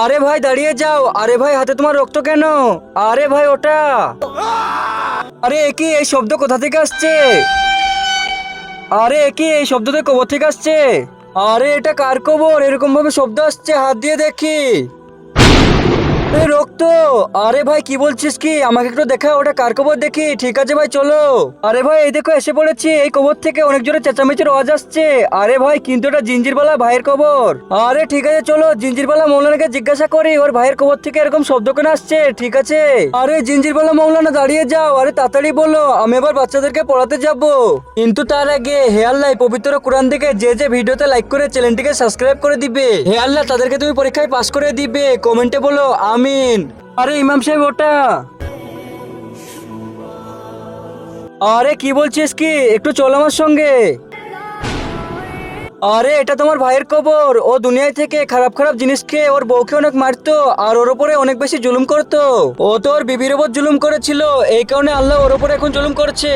আরে ভাই দাঁড়িয়ে যাও। আরে ভাই হাতে তোমার রক্ত কেন? আরে ভাই ওটা, আরে কি এই শব্দ কোথা থেকে আসছে? আরে কি এই শব্দ তো কবর থেকে আসছে। আরে এটা কার কবর? এরকম ভাবে শব্দ আসছে, হাত দিয়ে দেখি। এই রক্ত। আরে ভাই কি বলছিস কি? আমাকে একটু দেখা, ওটা কার কবর দেখি। ঠিক আছে ভাই চলো। আরে ভাই এই দেখো এসে পড়েছি। এই কবর থেকে অনেক জোরে চেঁচামেচির আওয়াজ আসছে। আরে ভাই কিন্তু এটা জিঞ্জিরবালা ভাইয়ের কবর। আরে ঠিক আছে চলো জিঞ্জিরবালা মৌলানাকে জিজ্ঞাসা করি ওর ভাইয়ের কবর থেকে এরকম শব্দ কেন আসছে। ঠিক আছে। আরে জিঞ্জিরবালা মৌলানা দাঁড়িয়ে যাও। আরে তাড়াতাড়ি বলো, আমি এবার বাচ্চাদেরকে পড়াতে যাব। কিন্তু তার আগে হে আল্লাহ পবিত্র কোরআন থেকে যে যে ভিডিওতে লাইক করে চ্যানেলটিকে সাবস্ক্রাইব করে দিবে, হে আল্লাহ তাদেরকে তুমি পরীক্ষায় পাস করে দিবে। কমেন্টে বলো আমিন। আরে ইমাম সাহেব ওটা। আরে কি বলছিস কি? একটু চল আমার সঙ্গে। আরে এটা তোমার ভাইয়ের কবর। ও দুনিয়ায় থেকে খারাপ খারাপ জিনিস খেয়ে ওর বউকে অনেক মারতো আর ওর উপরে অনেক বেশি জুলুম করতো। ও তো ওর বিবির উপর জুলুম করেছিল, এই কারণে আল্লাহ ওর উপরে এখন জুলুম করছে।